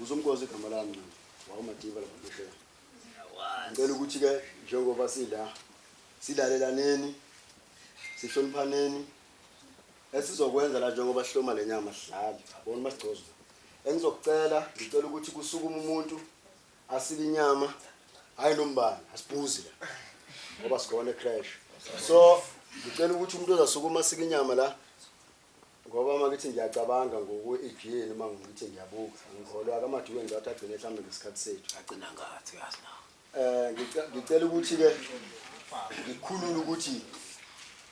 Uzumgozi igama lami wakuMadiba labantu. Ngicela ukuthi ke njengoba silalelane sihloniphaneni esizokwenza la njengoba sihloma lenyama sihlale yabona masigcozo engizocela ngicela ukuthi kusukuma umuntu asile inyama hayi nombani asiphuze la ngoba sigone crash so ngicela ukuthi umuntu ozasukuma asike inyama la ngoba makithi ngiyacabanga ngoku-EGN uma ngithi ngiyabuka ngikholwa kaMadiwe ngizathi agcine mhlambe ngesikhathi sethu agcina ngathi uyazi na ngicela ukuthi ke ngikhulule ukuthi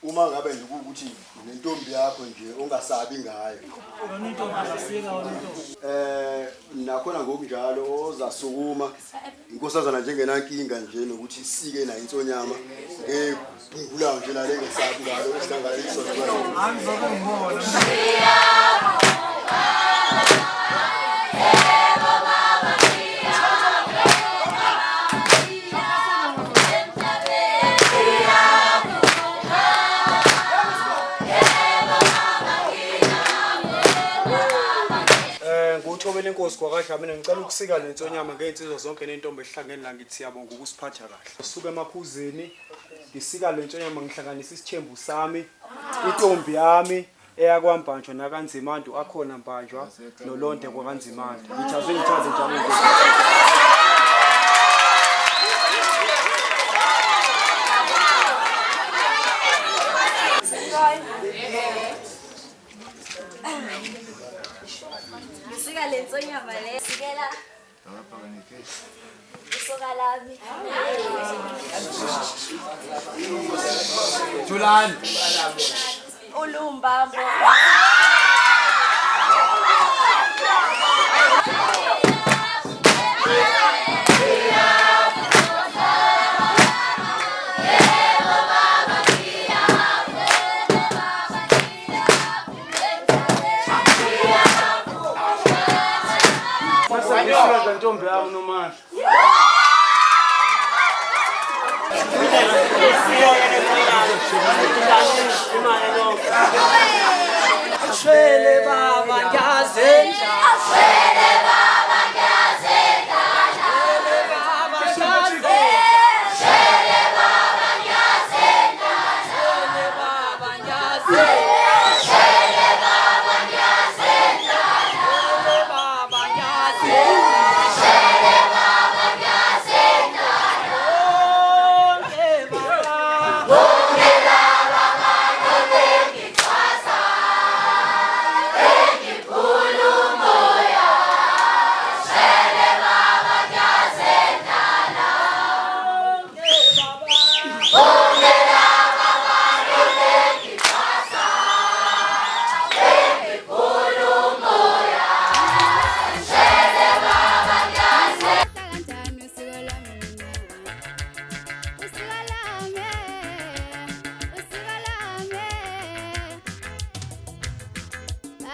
uma ngabe nje ukuthi nentombi yakho nje ongasabi ngayo Onto asasika onto. Nakhona ngokunjalo ozasukuma inkosazana njengenankinga nje nokuthi isike nayo insonyama ngekungula nje nale ngesabi ngalo esihlangaliso Angizokungibona. Ngithobela inkosi kwakadla mina ngicela ukusika lensonyama ngeinsizwa zonke nentombi ehlangene la ngithi siyabonga ukusiphatha kahle. Suka emaphuzeni ngisika lensonyama ngihlanganisa isithembu sami, intombi yami eyakwambanjwa nakanzimandu akhona mbanjwa nolonde kwakanzimandu. Ngithaze njalo inkosi. Sika lensonyama le sikela Usoka lami Julani Ulumbambo Masakiswa ntombi yami nomahla. Ashwele baba ngiyazenza. Ashwele baba ngiyazenza Ashwele baba ngiyazenza. Ashwele baba ngiyazenza Ashwele baba ngiyazenza. Ashwele baba ngiyazenza Ashwele baba ngiyazenza. Ashwele baba ngiyazenza Bonke baba.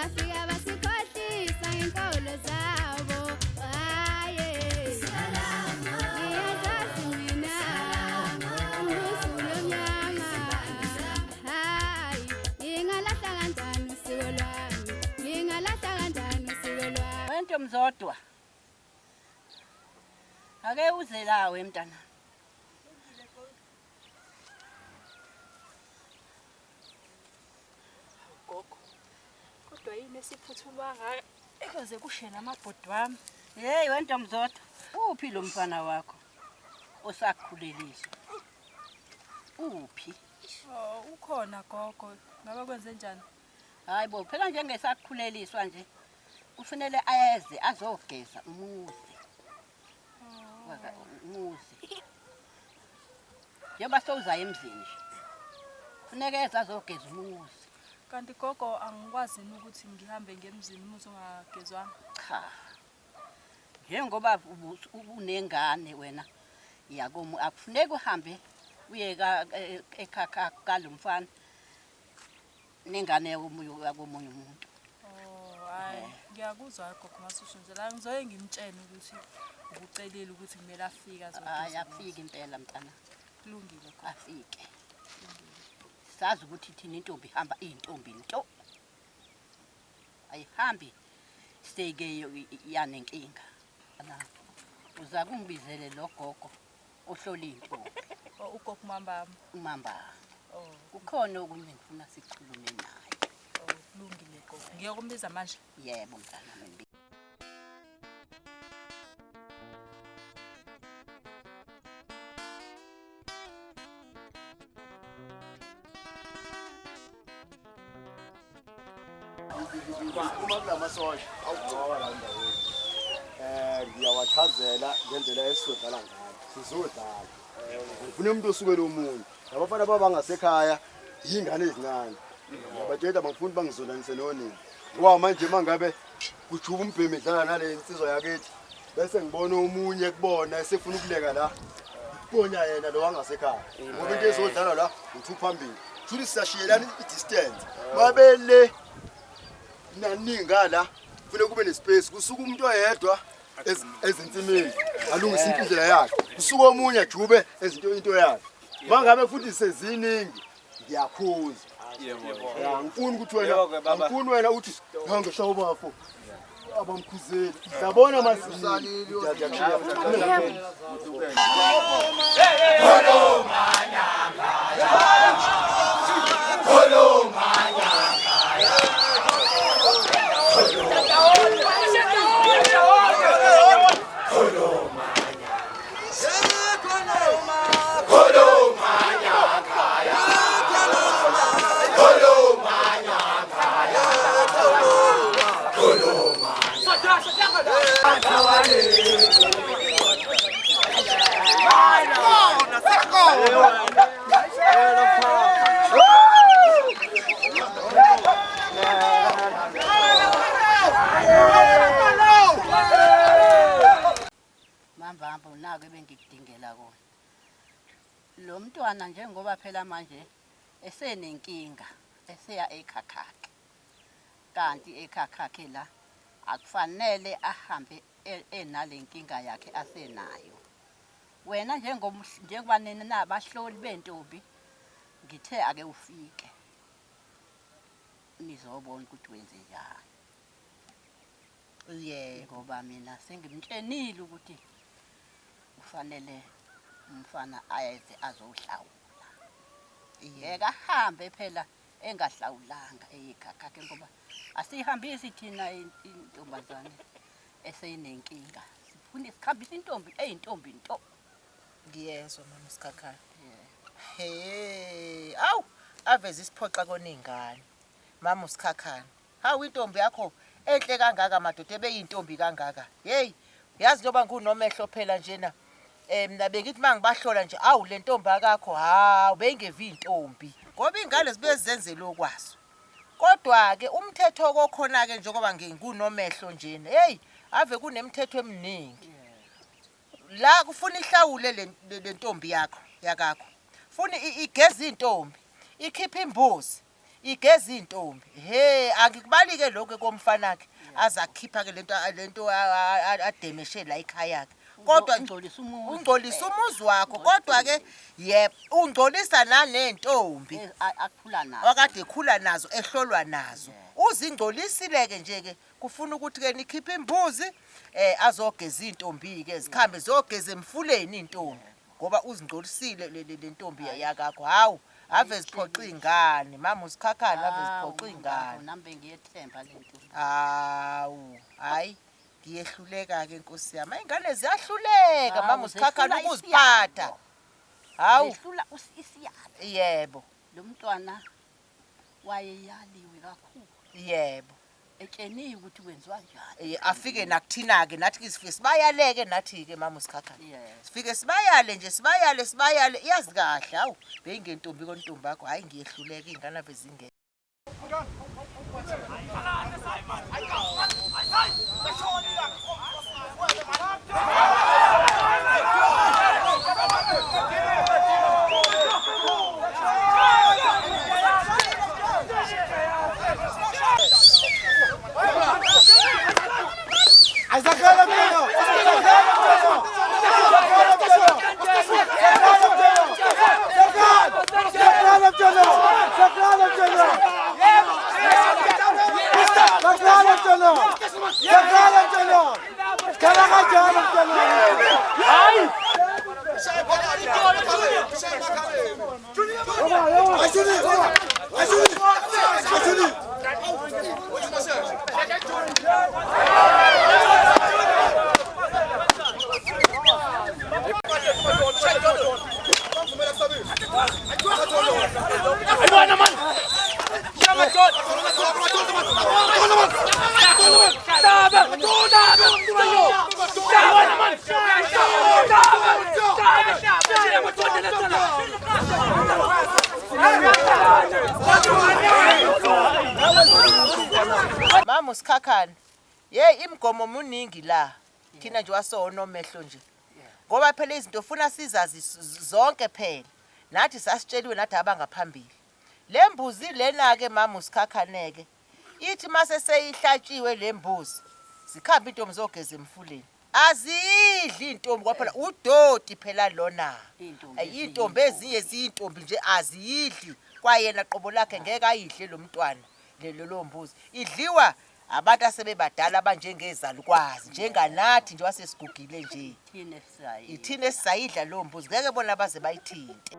Afrika basikhohlisa inkolo zabo haye ngiyazazi mina umbusulo mnyama hayi ngingalahla kanjani usiko lwami ngingalahla kanjani usiko lwami Wento mzodwa ake uze lawe mntana Kodwa yini esiphuthuma ngayo ekuze kushena amabhodi wami. hey wento mzodwa uphi lo mfana wakho osakhuleliswa uphi Oh, ukhona gogo. Ngabe kwenze njani? hayi bo phela njengesakhuleliswa nje kufanele ayeze azogeza umuzi umuzi njengoba sowuzayo emzini nje kufanele eze azogeza umuzi Kanti gogo angikwazi ukuthi ngihambe ngemzini umuzi ungagezwanga. cha njengoba unengane wena yakomu akufuneki uhambe uye ekhaya kalomfana nengane yakomunye umuntu Oh, hayi, ngiyakuzwa gogo masusho nje la ngizoye ngimtshene ukuthi ukucelela ukuthi kumele afike azogeza. hayi afike impela mntana Kulungile gogo. afike sazi ukuthi thina intombi ihamba iyintombi nto ayihambi seyike yanenkinga. Uza kungibizele lo gogo ohlola intombi ugogo Mambamba. umamba. Oh, Kukhona okunye ngifuna sikhulume naye. kulungile gogo. Ngiyokumbiza manje. Yebo mntana wami. Uma kulamasosha awugcoba la ndaweni. Ngiyawachazela ngendlela esizodlala ngayo. Sizodlala. Ngifuna umuntu osukela umuntu. Abafana babangasekhaya ingane ezincane. Bathetha bafuna bangizonanise nonini. Ngoba manje mangabe kujuba umbhemi edlala nale insizwa yakithi. Bese ngibona omunye kubona esefuna ukuleka la. Kubonya yena lo wangasekhaya. Ngoba into ezodlala la u2 phambili. Futhi siyashiyelana i-distance. Babele naninga la kufanele kube nespace kusuka umuntu oyedwa ezinsimini alungisa impindlela yakhe kusuka omunye ajube ezinto into yakhe mangabe futhi seziningi ngiyakhuza ngifuna ukuthi wena ngifuna wena uthi ngishawo bafo abamkhuzeli ngiyabona masizali Mambamba unake bengikudingela kona. Lo mntwana njengoba phela manje esenenkinga eseya ekhakhakhe. Kanti ekhakhakhe la akufanele ahambe enalenkinga yakhe asenayo. Wena njengoba nina nabahloli bentombi ngithe ake ufike. Nizobona ukuthi wenze njani. Ngoba mina sengimtshenile ukuthi kufanele umfana ayeze azohlawula. Yeka hambe phela engahlawulanga eyikhakakhe ngoba asihambisi thina intombazane eseyinenkinga. Sifuna isikhambisa intombi eyintombi nto. Ngiyezwa mama Sikhakhane. Awu aveze isiphoxa koningane. Mama Sikhakhane. Hawu intombi yakho enhle kangaka madoda ebeyintombi kangaka. Hey, yazi njoba ngunomehlo phela njena. Mina bengithi mangibahlola nje awu le ntombi akakho hawu beyingevi intombi. Ngoba ingane zibe zenzele okwaso. Kodwa ke umthetho okhona ke njengoba ngunomehlo njena. Hey, ave kunemithetho eminingi. La kufuna ihlawule le ntombi yakho. Funa igeze intombi, ikhipha imbuzi, igeze intombi. Angikubali ke lokho komfanake azakhipha ke lento ademeshe la ekhaya yakhe. Kodwa ungcolisa umuzi wakho kodwa ke yebo ungcolisa nanentombi akukhula nazo. Wakade ekhula nazo ehlolwa nazo. Uzingcolisile ke nje ke kufuna ukuthi ke nikhiphe imbuzi azogeza intombi ke zikhambe zogeza emfuleni intombi ngoba uzingcolisile le ntombi yakakho. Hawu ave ziphoxa ingane mama Sikhakhane ave ziphoxa ingane. Nambe ngiyethemba lento. Hawu hayi ngiyehluleka ke Nkosi yami. Ingane ziyahluleka mama Sikhakhane ukuziphatha. Hawu Ehlula isiyalo. yebo Lo mntwana wayeyaliwe kakhulu. yebo Etsheniwe ukuthi kwenziwa njani. afike nakuthina ke nathi ke sifike sibayaleke nathi ke mama Sikhakhane. Yes. Sifike sibayale nje sibayale iyazi kahle hawu beyingentombi kontombi yakho hayi ngiyehluleka ingane ave zingene. Saklan mntwana. Sakhala mntwana. Khala kanjani mntwana. Hayi. Mama usikhakhana. Hey imigomo muningi la. Thina nje wasona omehlo nje. Ngoba phela izinto ufuna sizazi zonke phela. Nathi sasitsheliwe nathi abangaphambili. Lembuzi lena ke mama usikhakhaneke. Ithi mase seyihlatshiwe lembuzi. Sikhamba intombi zogeza emfuleni. Azidli intombi kwaphela udoti phela lona. Intombi ezinye ziyintombi nje azidli. Kwayena qobo lakhe ngeke ayidle lo mntwana. Lelo mbuzi idliwa abantu asebebadala abanjengezalukwazi njenganathi nje wasesigugile nje ithina esayidla lo mbuzi ngeke bona baze bayithinte.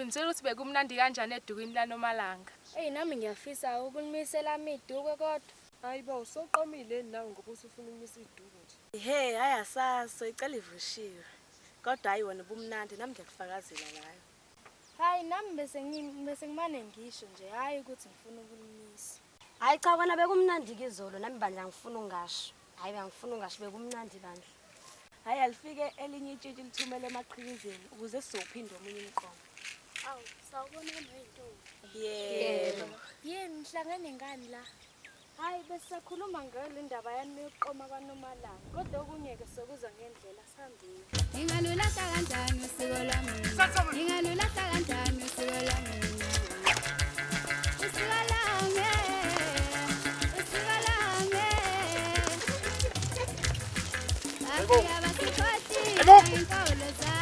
Ngicela ukuthi bekumnandi kanjani edukwini laNomalanga. Nami ngiyafisa ukulimisela imiduko kodwa. Hayi ba usoqomile nawe ngoba usufuna ukumisa iduku nje. Hey, ayasaso icela ivushiwe. Kodwa hayi wona bumnandi nami ngiyakufakazela layo. Hayi nami bese ngimane ngisho nje hayi ukuthi ngifuna ukulimisa. Hayi cha kona bekumnandi kizolo nami bandla ngifuna ungasho. Hayi bengifuna ungasho bekumnandi bandla. Hayi alifike elinye itshitshi lithumele emaqhikizeni ukuze sizophinda omunye umqomo. Awu, sawubona neyintombi. Yebo. Yini nihlangene ngani la? Hayi bese sakhuluma ngale ndaba yami yokuqoma kwaNomalanga. Kodwa okunyeke sokuza ngendlela sihambile. Ngingalulahla kanjani usiko lwami? Ngingalulahla kanjani usiko lwami? Usiko lwami. Usiko lwami. Afika basikhothi inkolo zabo.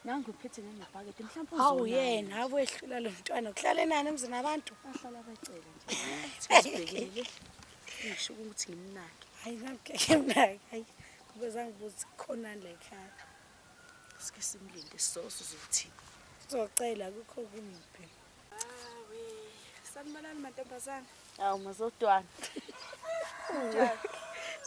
Nangu uphethe nebhakede mhlawumbe Hawu yena awehlula lo mntwana uhlala nani emzini abantu? ahlala abacela nje. Sibhekile. Ngisho ukuthi ngimnaki. Hayi ngeke mnaki. Hayi kube zangibuza khona la ekhaya. Sike simlinde soso uzothi. Uzocela kukho kumiphi. Hawe, sanibonani mantombazana. Awu mazodwana.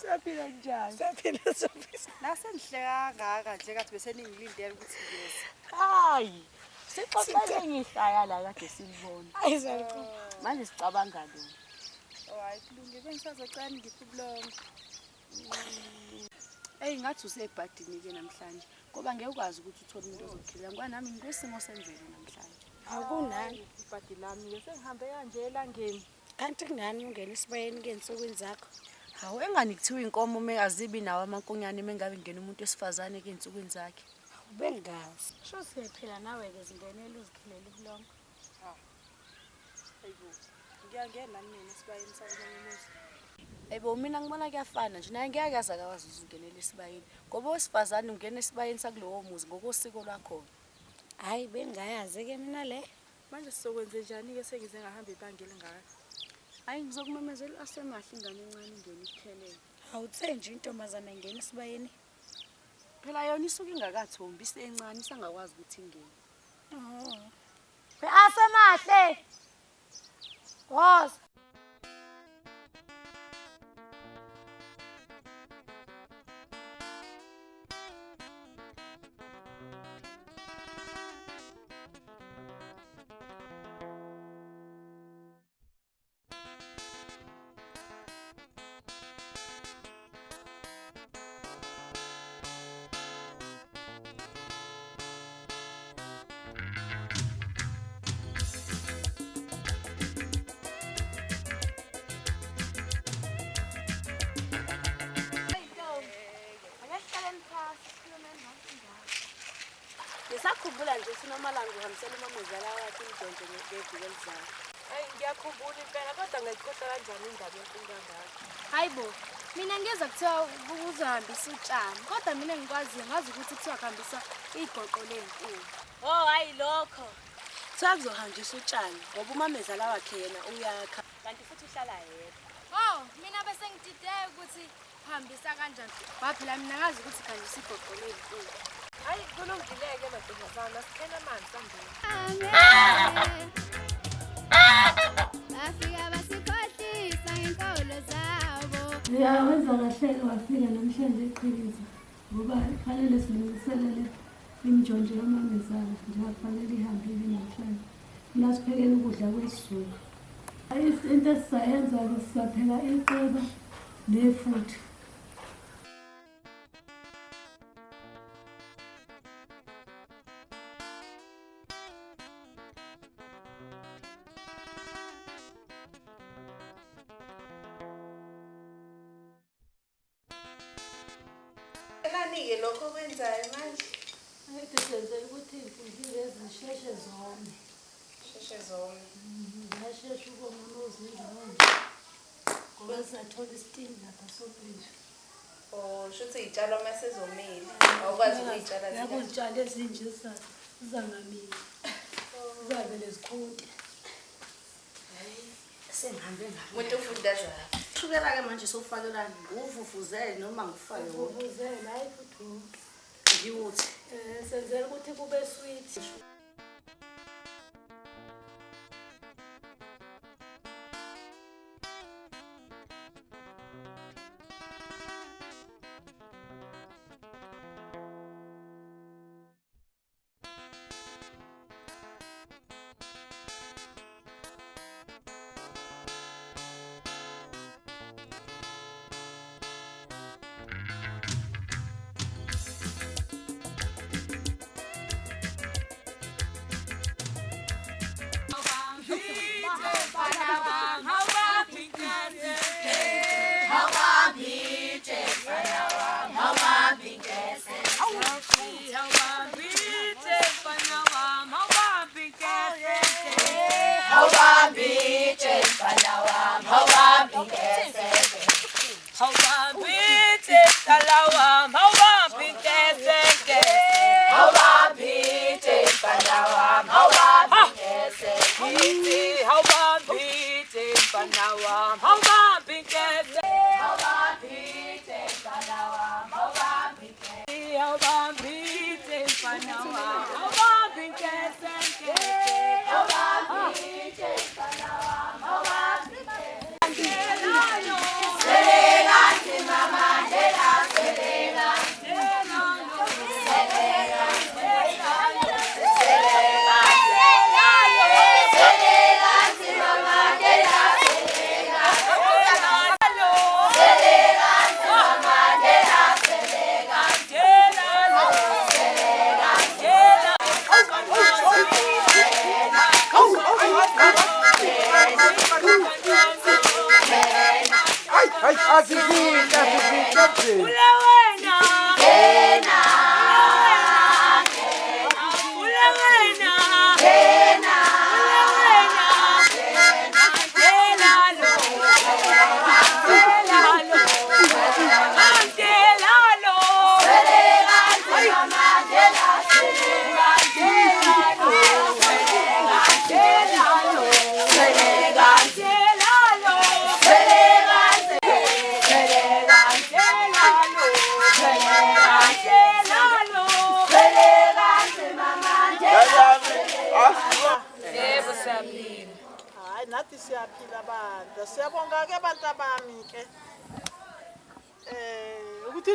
Saphila njani? Saphila sophisa. Nasendihleka kangaka nje kathi bese ningilindele ukuthi ngiyeze. Hayi. Sixoxele ngihlaya la kade silibona. Hayi zaku. Manje sicabanga lo. Oh hayi kulungile bengisazocela ngiphi ubulongo. Ngathi usebhadini ke namhlanje ngoba ngeke ukwazi ukuthi uthole into ozokhila ngoba nami ngikwisimo senzele namhlanje. Akunani ibhadi lami bese ngihambe kanje elangeni. kanti kunani ungena isibayeni ke ensukwini zakho? Hawu engani kuthiwa inkomo azibi nawo amankonyane mengabe ngena umuntu wesifazane ke ensukwini zakhe. Bengazi. Sho siyaphila nawe ke zingenele uzikhilela ubulongo. Hayibo. Ngiyangena mina sibayeni sakunomuzi. Hayibo mina ngibona kuyafana nje naye ngeke yaza akawazi uzingenele isibayeni. Ngoba wesifazane ungena esibayeni sakulowo muzi ngokosiko lwakho. Hayi bengayazi ke mina le. Manje sizokwenze njani ke sengize ngahamba ibangela ngaka? Hayi ngizokumemezela asemahle ingane encane ingene ikuphelele. Awuthe nje intombazana ingena isibayeni. Phela yona isuke ingakathombi isencane isangakwazi ukuthi ingene. Asemahle. Woza. Uyakhumbula nje ukuthi uNomalanga uhambisela umamezala wakhe imidonto ngeviki elizayo. Hayi ngiyakhumbula impela kodwa ngayikhohlwa kanjani indaba enkulu kangaka. Hayibo, mina ngeza kuthiwa uzohambisa utshani. Kodwa mina ngikwaziyo ngazi ukuthi kuthiwa kuhambisa igoqo lenkulu. Oh hayi lokho. Kuthiwa kuzohanjiswa utshani ngoba umamezala wakhe yena uyakha. Kanti futhi uhlala yedwa. Oh, mina bese ngidideye ukuthi uhambisa kanjani. Baphela mina ngazi ukuthi kuhanjisa igoqo lenkulu. Hayi kulungileke madodana sikhena amanzi ambili. Bafika basikhohlisa inkolo zabo. Wenza kahle wafika namhlanje eqhikiza ngoba kufanele silungiselele imijondlo yamamezala njengoba kufanele ihambile namhlanje. Nasiphekela ukudla kwesiZulu. Into esizayenza-ke sizapheka iceba nefutha. Nani-ke lokho okwenzayo manje? Senzela ukuthi iy'mfuzi lezi zisheshe zome. Sheshe zome. Ziyashesha ukoma nozinja kanje. Ngoba sizathola isitini lapha sobhili. Oh, shuthi iy'tshalo uma sezomile. Awukwazi ukuy'tshala zile. Yakuzitshala ezinje zizangamile. Zizavele zikhunte. Sengihambe ngalo. Umuntu ufunda njalo. Shukela-ke manje sofakelani nguvuvuzele noma ngifake wona. Uvuvuzele hayi futhi Ngiwuthi. Senzela ukuthi kube sweet. Nathi siyaphila abantu. Siyabonga-ke abantu abami-ke. Ukuthi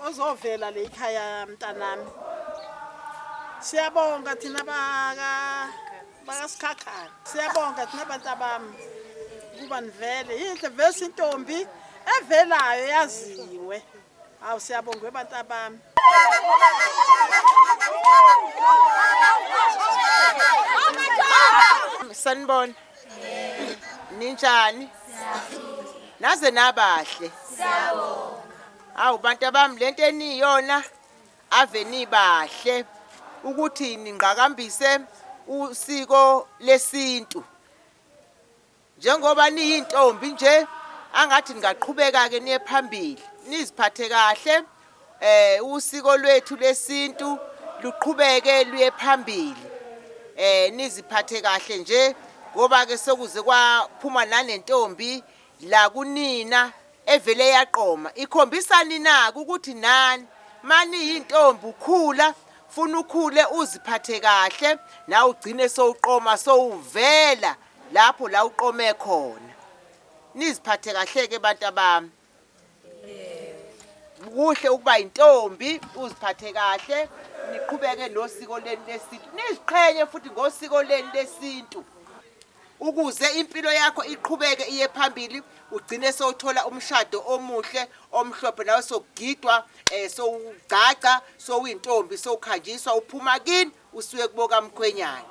uzovela le ekhaya mntanami. Siyabonga thina bakasikhakhana. Siyabonga thina abantu abami. Kuba nivele. Yinhle vese intombi evelayo yaziwe. Hawu siyabonga abantu abami. Sanibona. Ninjani? Naze nabahle. Siyabonga. Hawu bantu bami lento eniyona ave nibahle. ukuthi ningqakambise usiko lesintu. Njengoba niyintombi nje angathi ningaqhubeka ke niye phambili niziphathe kahle usiko lwethu lesintu luqhubeke luye phambili niziphathe kahle nje ngoba ke sokuze kwaphuma nanentombi la kunina evele yaqoma ikhombisa nina ukuthi nani mani yintombi ukhula funa ukhule uziphathe kahle na ugcine sowuqoma sowuvela lapho la uqome khona niziphathe kahle ke bantu bami kuhle ukuba intombi uziphathe kahle niqhubeke nosiko leni lesintu niziqhenye futhi ngosiko leni lesintu ukuze impilo yakho iqhubeke iye phambili ugcine sowuthola umshado omuhle omhlophe nawe sokugidwa sowugcaca sowuyintombi sowukhanjiswa uphuma kini usuye kuboka mkhwenyana.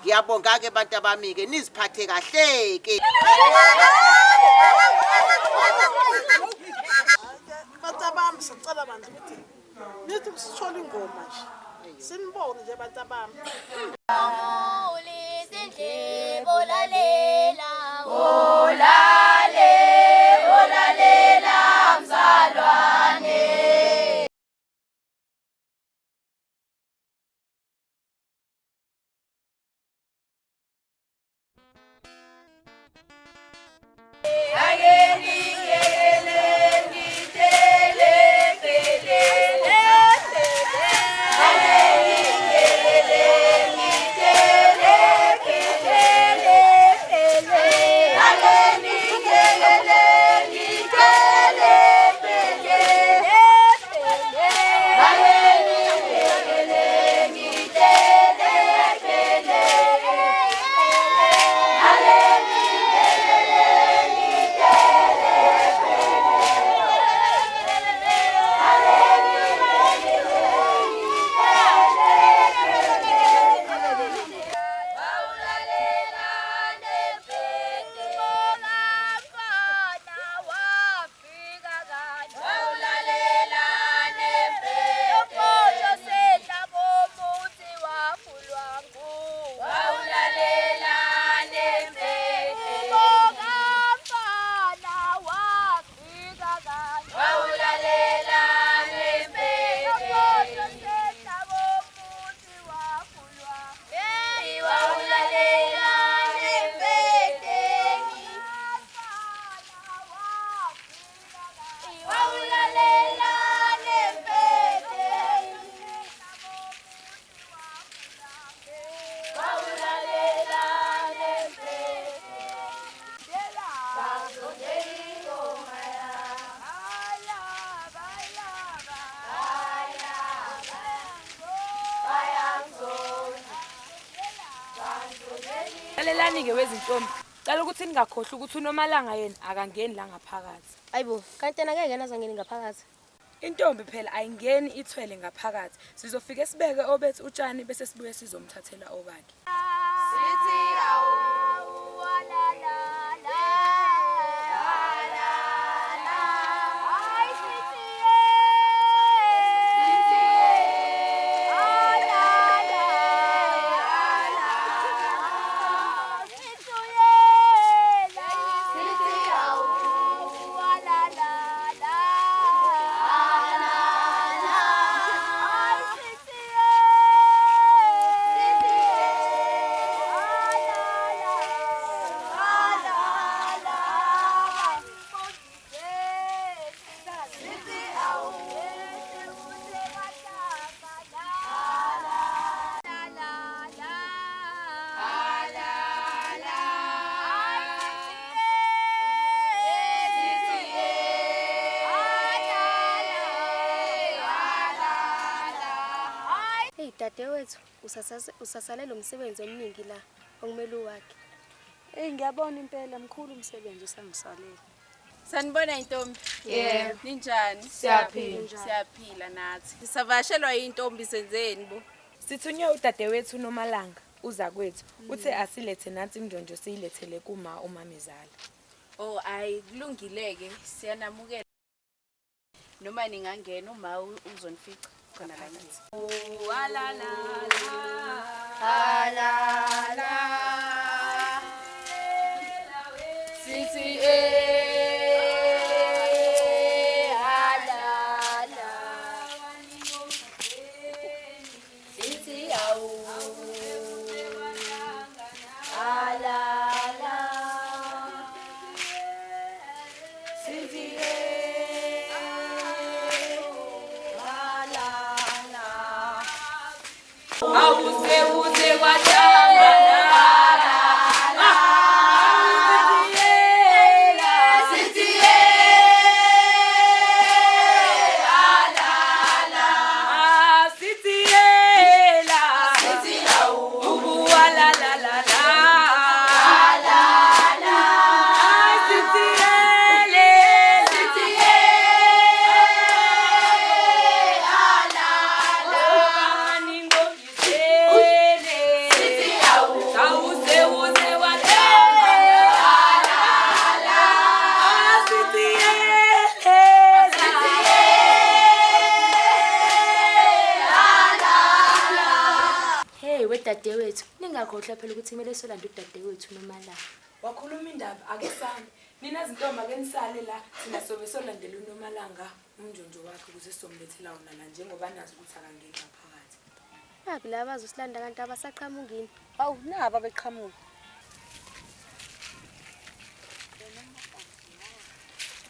Ngiyabonga ke bantu bami ke niziphathe kahle ke. Bantu bami sicela bandla ukuthi nithi kusithola ingoma nje sinibone nje bantu bami. Olalela mzalwane Lalelani-ke wezintombi cela ukuthi ningakhohlwa ukuthi uNomalanga yena akangeni la ngaphakathi. Ayibo kanti yena ngeke nazangeni ngaphakathi. Intombi phela ayingeni ithwele ngaphakathi sizofike sibeke obethu utshani bese sibuye sizomthathela obakhe. sithi Dadewethu usasalela umsebenzi omningi la okumele wakhe. Ngiyabona impela mkhulu umsebenzi usangisalela. Sanibona intombi. Yebo. Ninjani? Siyaphila. Siyaphila nathi. Sisavashelwa yintombi senzeni bo? Sithunywe udadewethu uNomalanga uza kwethu uthe asilethe nathi imnjonjo siyilethele kuma umamezala. Oh ayi kulungileke siyanamukela. Noma ningangena uma uzonifica. khona la kithi. Sithi Dadewethu ningakhohlwa phela ukuthi kumele solanda udadewethu noMalanga. Wakhuluma indaba ake sami. Nina izintombi ake nisale la thina sobe solandela uNomalanga umnjonjo wakhe ukuze somlethela wona la njengoba nazi ukuthi akangeni ngaphakathi. Habi laba bazosilanda kanti abasaqhamukini. Awu naba beqhamuka.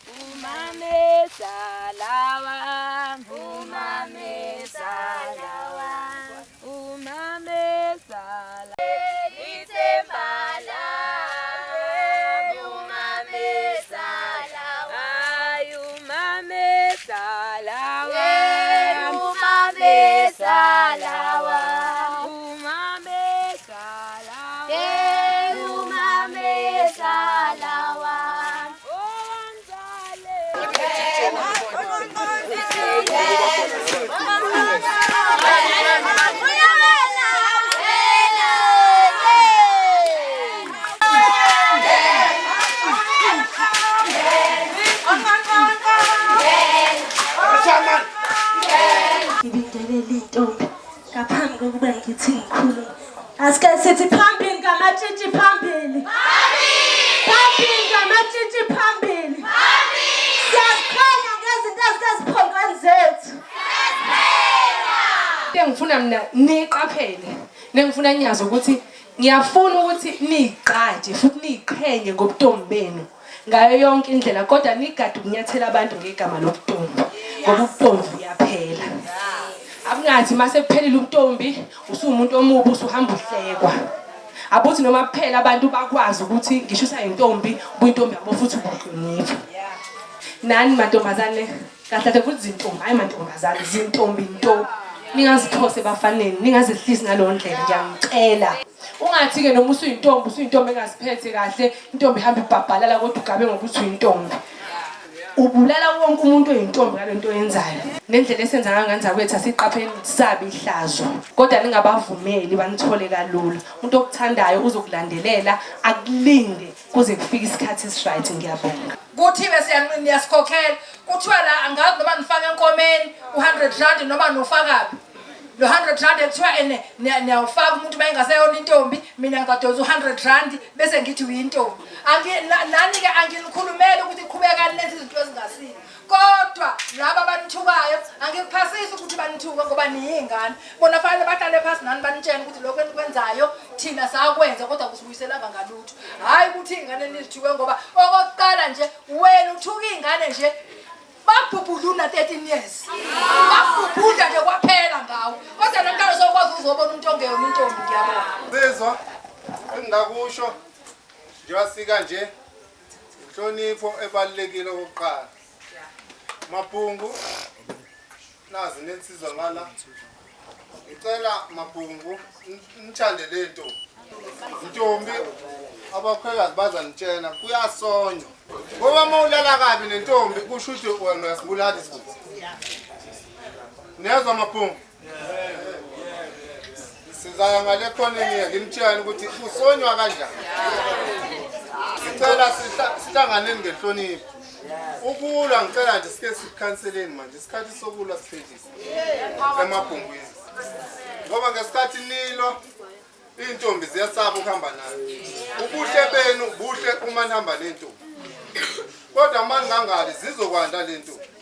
Umame salawa, umame salawa, umame salawa. Itembala, umame salawa, umame salawa, umame salawa, umame salawa, umame salawa. Ngibingelele intombi ngaphambi kokuba ngithi ngikhulume. Asike sithi phambili ngamatshitshi phambili. Phambili ngamatshitshi phambili. Siyaziqhenya ngezinto eziphoqweni zethu. Ngifuna mina niqaphele. Nengifuna nyazi ukuthi ngiyafuna ukuthi niqaje futhi niqhenye ngobuntombi benu. Ngayo yonke indlela kodwa nigade ukunyathela abantu ngegama lobutombi. Ngoba ubutombi buyaphela. Akungathi mase kuphelile ubutombi usumuntu omubi usuhamba uhlekwa. Abuthi noma kuphela abantu bakwazi ukuthi ngisho usayintombi ubuyintombi yabo futhi ubuqinile. Nani mantombazane kahle futhi izintombi hayi mantombazane izintombi into ningaziphose bafaneni ningazehlisi ngalo ndlela ngiyangicela. Ungathi ke noma usuyintombi engaziphethe kahle intombi ihamba ibhabhalala kodwa ugabe ngokuthi uyintombi. Ubulala wonke umuntu oyintombi ngalento yenzayo. Nendlela esenza kanganza kwethu asiqapheni sabe ihlazo. Kodwa ningabavumeli banithole kalula. Umuntu okuthandayo uzokulandelela akulinde kuze kufike isikhathi esiright ngiyabonga. Kuthiwe siyasikhokhela. Kuthiwa la angazi noma nifaka enkomeni u100 rand noma nofakapi. Lo 100 rand ekuthiwa niyawufaka umuntu mayingaseyona intombi mina ngizadoza u100 rand bese ngithi uyintombi. Nani ke anginikhulumela ukuthi iqhubeka lezi zinto ezingasile. Kodwa laba abanithukayo angikuphasisi ukuthi banithuka ngoba niyingane. Bona fanele bahlale phansi nani banitshela ukuthi lokho enikwenzayo thina sakwenza kodwa kusibuyiselanga ngalutho. Hayi ukuthi ingane nizithuke ngoba okokuqala nje wena uthuka ingane nje babhubhuluna 13 years. Babhubhula nje kwaphela ngawo. Kodwa nankalo sokwazi uzobona umuntu ongeyona intombi ngiyabona. Sizwa engakusho njewasika nje inhlonipho ebalekile okokuqala. Mabhungu nazi nensizwa ngala. Ngicela mabhungu nithande lento. Intombi abakhwekazi bazanitshena kuyasonywa. Ngoba mawulala kabi nentombi kusho ukuthi wena uyasibulala isibhuku. Niyazwa mabhungu? Sizaya ngale khoneni ngimtshela ukuthi usonywa kanjani. Sicela sihlanganeni ngenhlonipho. Ukulwa ngicela nje sike sikhanseleni manje isikhathi sokulwa siphelise emabhungwini. Ngoba ngesikhathi nilo intombi ziyasaba ukuhamba nayo. Ubuhle benu buhle uma nihamba nentombi. Kodwa manje ngangale zizokwanda lento.